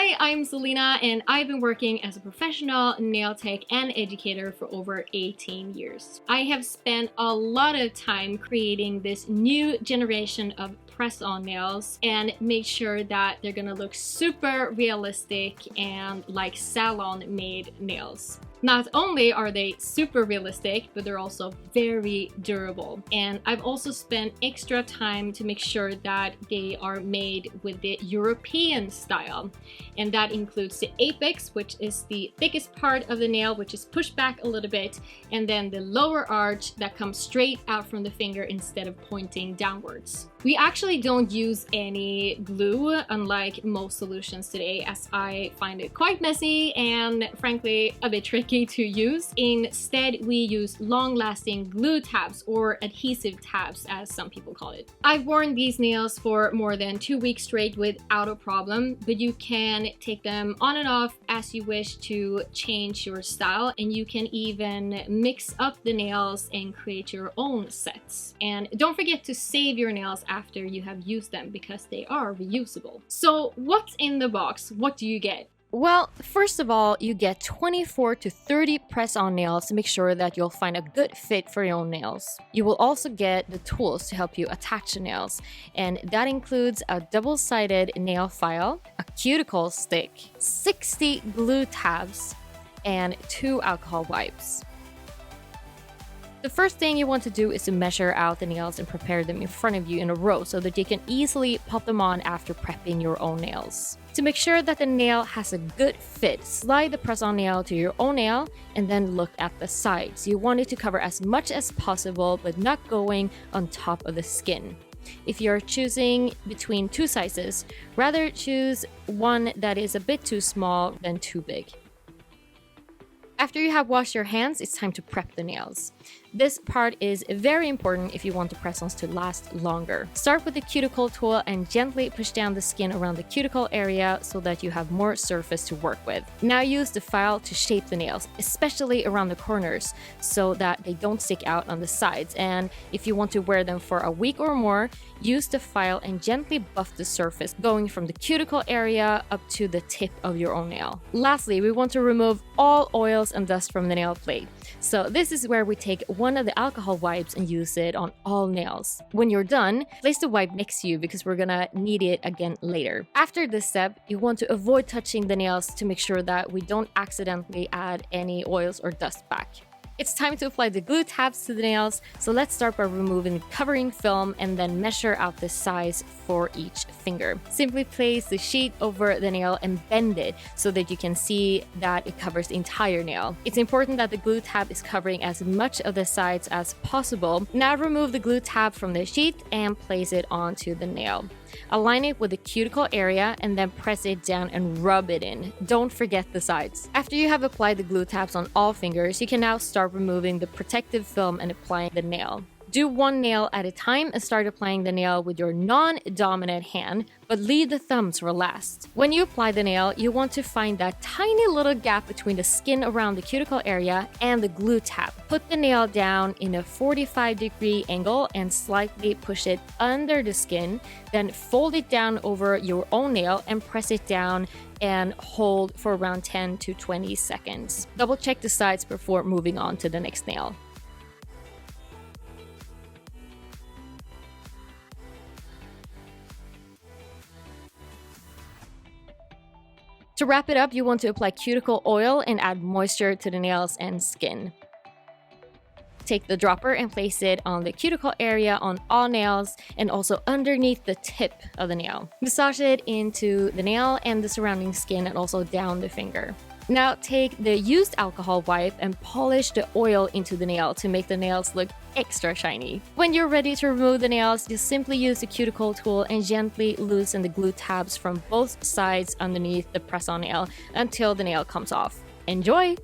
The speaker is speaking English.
Hi, I'm Celina and I've been working as a professional nail tech and educator for over 18 years. I have spent a lot of time creating this new generation of press-on nails and make sure that they're gonna look super realistic and like salon-made nails. Not only are they super realistic, but they're also very durable. And I've also spent extra time to make sure that they are made with the European style. And that includes the apex, which is the thickest part of the nail, which is pushed back a little bit, and then the lower arch that comes straight out from the finger instead of pointing downwards. We actually don't use any glue, unlike most solutions today, as I find it quite messy and frankly a bit tricky to use. Instead, we use long-lasting glue tabs, or adhesive tabs as some people call it. I've worn these nails for more than 2 weeks straight without a problem, but you can take them on and off as you wish to change your style, and you can even mix up the nails and create your own sets. And don't forget to save your nails after you have used them, because they are reusable. So what's in the box? What do you get? Well, first of all, you get 24 to 30 press-on nails to make sure that you'll find a good fit for your own nails. You will also get the tools to help you attach the nails, and that includes a double-sided nail file, a cuticle stick, 60 glue tabs, and 2 alcohol wipes. The first thing you want to do is to measure out the nails and prepare them in front of you in a row so that you can easily pop them on after prepping your own nails. To make sure that the nail has a good fit, slide the press-on nail to your own nail and then look at the sides. You want it to cover as much as possible, but not going on top of the skin. If you're choosing between 2 sizes, rather choose one that is a bit too small than too big. After you have washed your hands, it's time to prep the nails. This part is very important if you want the press-ons to last longer. Start with the cuticle tool and gently push down the skin around the cuticle area so that you have more surface to work with. Now use the file to shape the nails, especially around the corners, so that they don't stick out on the sides. And if you want to wear them for a week or more, use the file and gently buff the surface, going from the cuticle area up to the tip of your own nail. Lastly, we want to remove all oils and dust from the nail plate. So this is where we take one of the alcohol wipes and use it on all nails. When you're done, place the wipe next to you because we're gonna need it again later. After this step, you want to avoid touching the nails to make sure that we don't accidentally add any oils or dust back. It's time to apply the glue tabs to the nails, so let's start by removing the covering film and then measure out the size for each finger. Simply place the sheet over the nail and bend it so that you can see that it covers the entire nail. It's important that the glue tab is covering as much of the sides as possible. Now remove the glue tab from the sheet and place it onto the nail. Align it with the cuticle area and then press it down and rub it in. Don't forget the sides. After you have applied the glue tabs on all fingers, you can now start removing the protective film and applying the nail. Do one nail at a time and start applying the nail with your non-dominant hand, but leave the thumbs for last. When you apply the nail, you want to find that tiny little gap between the skin around the cuticle area and the glue tab. Put the nail down in a 45-degree angle and slightly push it under the skin, then fold it down over your own nail and press it down and hold for around 10 to 20 seconds. Double check the sides before moving on to the next nail. To wrap it up, you want to apply cuticle oil and add moisture to the nails and skin. Take the dropper and place it on the cuticle area on all nails and also underneath the tip of the nail. Massage it into the nail and the surrounding skin and also down the finger. Now take the used alcohol wipe and polish the oil into the nail to make the nails look extra shiny. When you're ready to remove the nails, just simply use the cuticle tool and gently loosen the glue tabs from both sides underneath the press-on nail until the nail comes off. Enjoy!